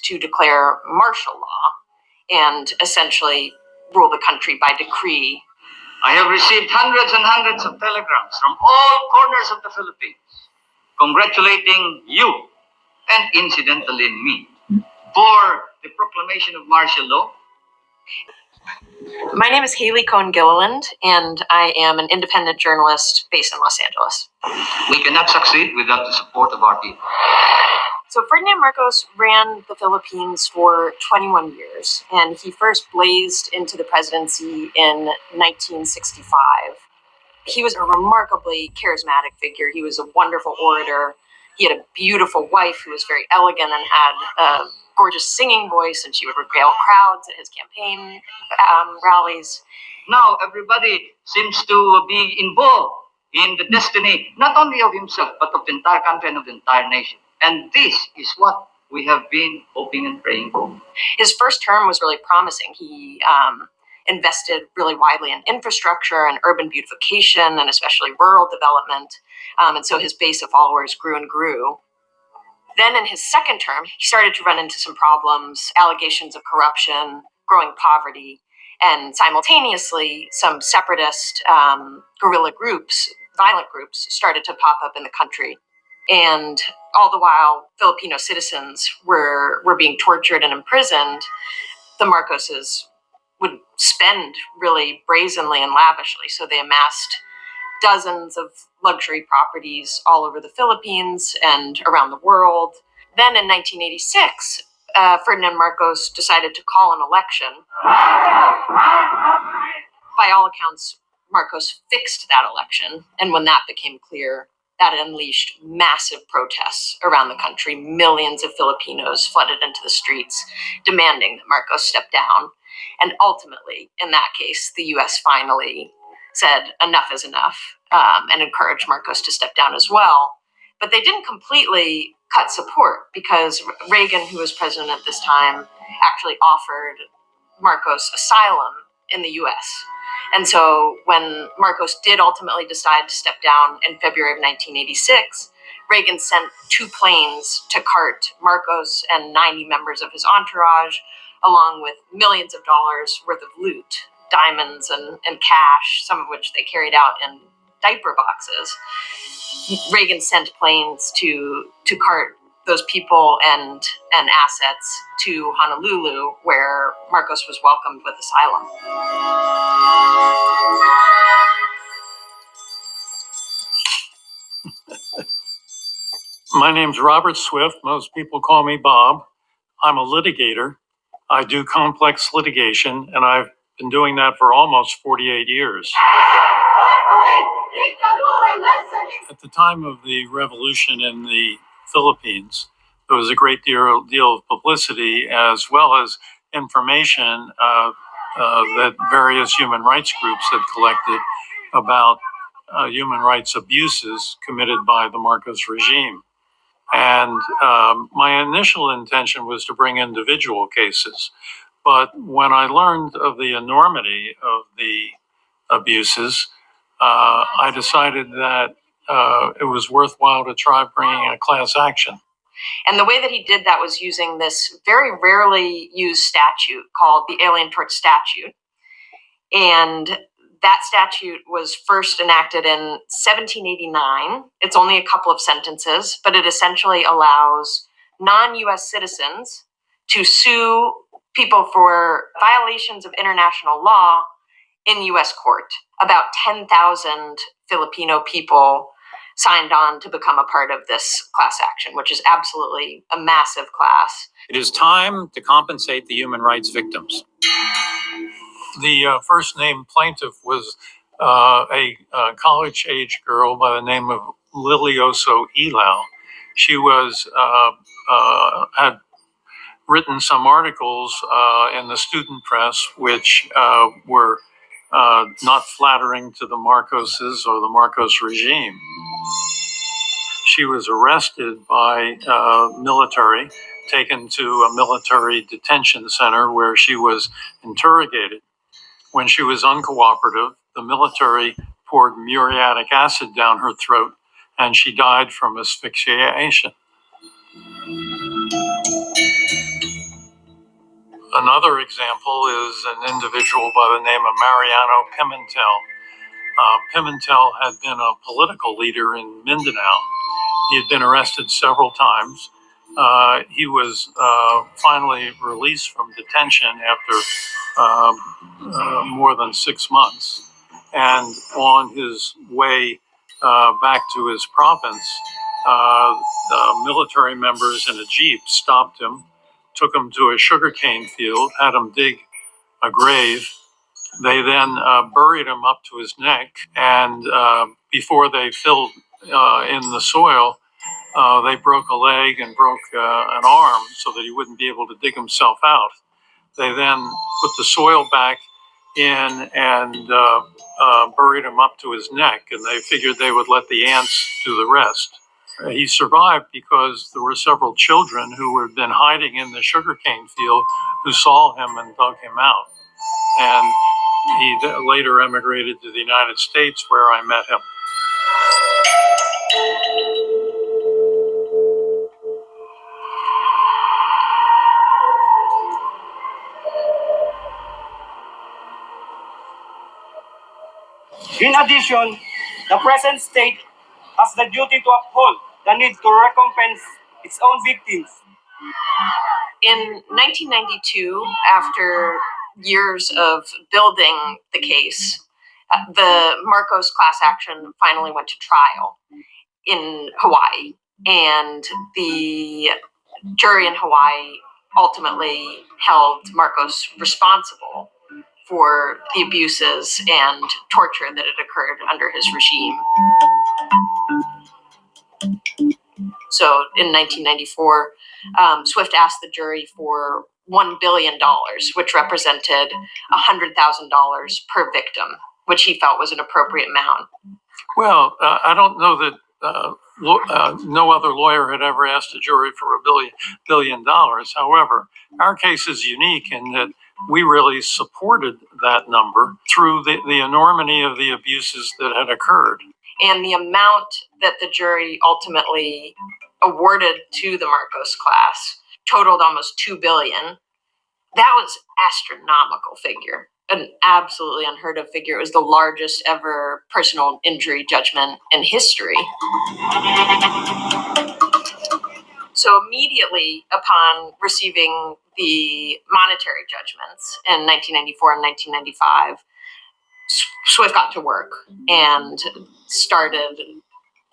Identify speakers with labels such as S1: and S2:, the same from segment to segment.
S1: to declare martial law and essentially rule the country by decree.
S2: I have received hundreds and hundreds of telegrams from all corners of the Philippines congratulating you and incidentally me for the proclamation of martial law.
S1: My name is Haley Cohen-Gilliland, and I am an independent journalist based in Los Angeles.
S2: We cannot succeed without the support of our people.
S1: So Ferdinand Marcos ran the Philippines for 21 years, and he first blazed into the presidency in 1965. He was a remarkably charismatic figure. He was a wonderful orator. He had a beautiful wife who was very elegant and had a gorgeous singing voice, and she would regale crowds at his campaign rallies.
S2: Now everybody seems to be involved in the destiny, not only of himself, but of the entire country and of the entire nation. And this is what we have been hoping and praying for.
S1: His first term was really promising. He invested really widely in infrastructure and urban beautification, and especially rural development. And so his base of followers grew and grew. Then in his second term, he started to run into some problems, allegations of corruption, growing poverty, and simultaneously some separatist guerrilla groups, violent groups, started to pop up in the country. And all the while, Filipino citizens were being tortured and imprisoned. The Marcoses would spend really brazenly and lavishly. So they amassed dozens of luxury properties all over the Philippines and around the world. Then in 1986, Ferdinand Marcos decided to call an election. By all accounts, Marcos fixed that election. And when that became clear, that unleashed massive protests around the country. Millions of Filipinos flooded into the streets, demanding that Marcos step down. And ultimately, in that case, the U.S. finally said enough is enough and encouraged Marcos to step down as well. But they didn't completely cut support, because Reagan, who was president at this time, actually offered Marcos asylum in the U.S. And so when Marcos did ultimately decide to step down in February of 1986, Reagan sent 2 planes to cart Marcos and 90 members of his entourage, along with millions of dollars worth of loot, diamonds and cash, some of which they carried out in diaper boxes. Reagan sent planes to cart those people and assets to Honolulu, where Marcos was welcomed with asylum.
S3: My name's Robert Swift. Most people call me Bob. I'm a litigator. I do complex litigation, and I've been doing that for almost 48 years. At the time of the revolution in the Philippines, there was a great deal of publicity as well as information that various human rights groups had collected about human rights abuses committed by the Marcos regime. And my initial intention was to bring individual cases. But when I learned of the enormity of the abuses, I decided that it was worthwhile to try bringing a class action.
S1: And the way that he did that was using this very rarely used statute called the Alien Tort Statute. And that statute was first enacted in 1789. It's only a couple of sentences, but it essentially allows non-U.S. citizens to sue people for violations of international law in U.S. court. About 10,000 Filipino people signed on to become a part of this class action, which is absolutely a massive class.
S4: It is time to compensate the human rights victims.
S3: The first named plaintiff was a college-age girl by the name of Lilioso Ilao. She was had written some articles in the student press which were not flattering to the Marcoses or the Marcos regime. She was arrested by military, taken to a military detention center where she was interrogated. When she was uncooperative, the military poured muriatic acid down her throat, and she died from asphyxiation. Another example is an individual by the name of Mariano Pimentel. Pimentel had been a political leader in Mindanao. He had been arrested several times. He was finally released from detention after more than 6 months. And on his way back to his province, military members in a jeep stopped him, took him to a sugarcane field, had him dig a grave. They then buried him up to his neck, and before they filled in the soil, they broke a leg and broke an arm so that he wouldn't be able to dig himself out. They then put the soil back in and buried him up to his neck, and they figured they would let the ants do the rest. He survived because there were several children who had been hiding in the sugarcane field who saw him and dug him out. And he later emigrated to the United States, where I met him.
S5: In addition, the present state has the duty to uphold the need to recompense its own victims.
S1: In 1992, after years of building the case, the Marcos class action finally went to trial in Hawaii, and the jury in Hawaii ultimately held Marcos responsible for the abuses and torture that had occurred under his regime. So in 1994, Swift asked the jury for $1 billion, which represented $100,000 per victim, which he felt was an appropriate amount.
S3: Well, I don't know that no other lawyer had ever asked a jury for $1 billion. However, our case is unique in that we really supported that number through the enormity of the abuses that had occurred.
S1: And the amount that the jury ultimately awarded to the Marcos class totaled almost $2 billion. That was astronomical figure, an absolutely unheard of figure. It was the largest ever personal injury judgment in history. So immediately upon receiving the monetary judgments in 1994 and 1995, Swift got to work and started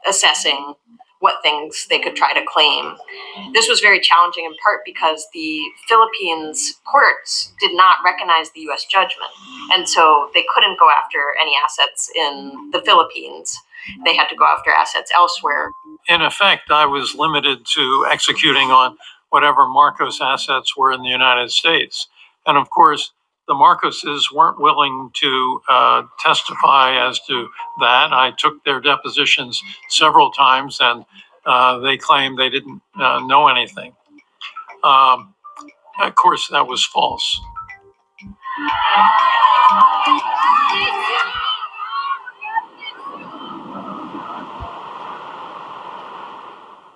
S1: assessing what things they could try to claim. This was very challenging in part because the Philippines courts did not recognize the U.S. judgment, and so they couldn't go after any assets in the Philippines. They had to go after assets elsewhere.
S3: In effect, I was limited to executing on whatever Marcos assets were in the United States. And of course, the Marcoses weren't willing to testify as to that. I took their depositions several times, and they claimed they didn't know anything. Of course, that was false.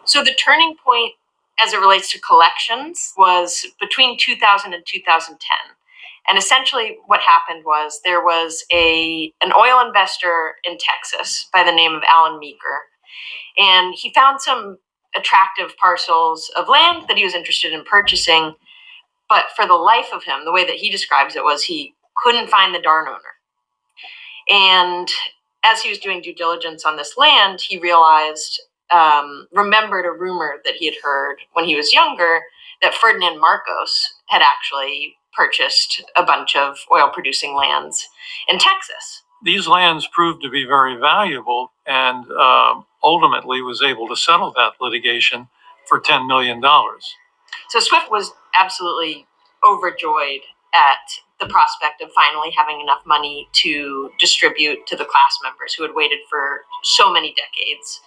S1: So the turning point as it relates to collections was between 2000 and 2010. And essentially what happened was there was an oil investor in Texas by the name of Alan Meeker. And he found some attractive parcels of land that he was interested in purchasing. But for the life of him, the way that he describes it was he couldn't find the darn owner. And as he was doing due diligence on this land, he realized, remembered a rumor that he had heard when he was younger that Ferdinand Marcos had actually purchased a bunch of oil-producing lands in Texas.
S3: These lands proved to be very valuable, and ultimately was able to settle that litigation for $10 million.
S1: So Swift was absolutely overjoyed at the prospect of finally having enough money to distribute to the class members who had waited for so many decades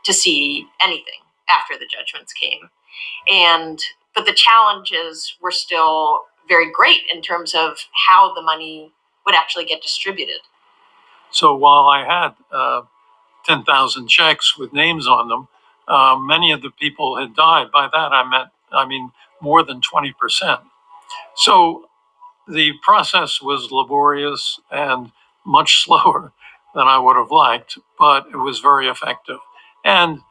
S1: to see anything after the judgments came. But the challenges were still very great in terms of how the money would actually get distributed.
S3: So while I had 10,000 checks with names on them, many of the people had died. By that I mean more than 20%. So the process was laborious and much slower than I would have liked, but it was very effective. And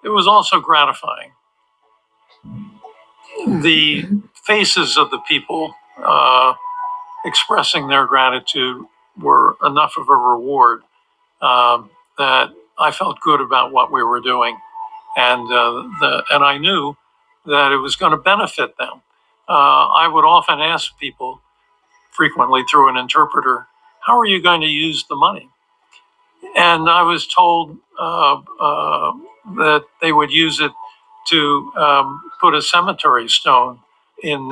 S3: it was also gratifying. The faces of the people expressing their gratitude were enough of a reward that I felt good about what we were doing, and I knew that it was going to benefit them. I would often ask people, frequently through an interpreter, "How are you going to use the money?" And I was told that they would use it to put a cemetery stone in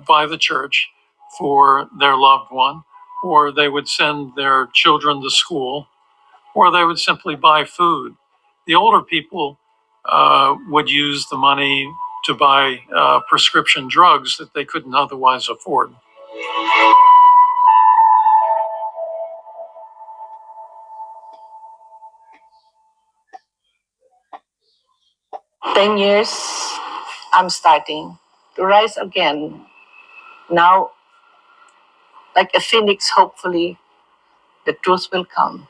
S3: by the church for their loved one, or they would send their children to school, or they would simply buy food. The older people would use the money to buy prescription drugs that they couldn't otherwise afford.
S6: 10 years, I'm starting to rise again. Now, like a phoenix, hopefully, the truth will come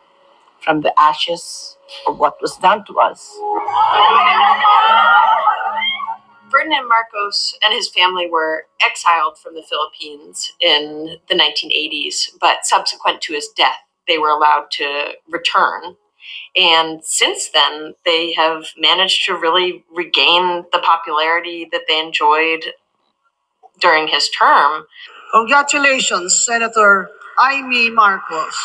S6: from the ashes of what was done to us.
S1: Ferdinand Marcos and his family were exiled from the Philippines in the 1980s, but subsequent to his death, they were allowed to return. And since then, they have managed to really regain the popularity that they enjoyed during his term.
S7: Congratulations, Senator Amy Marcos.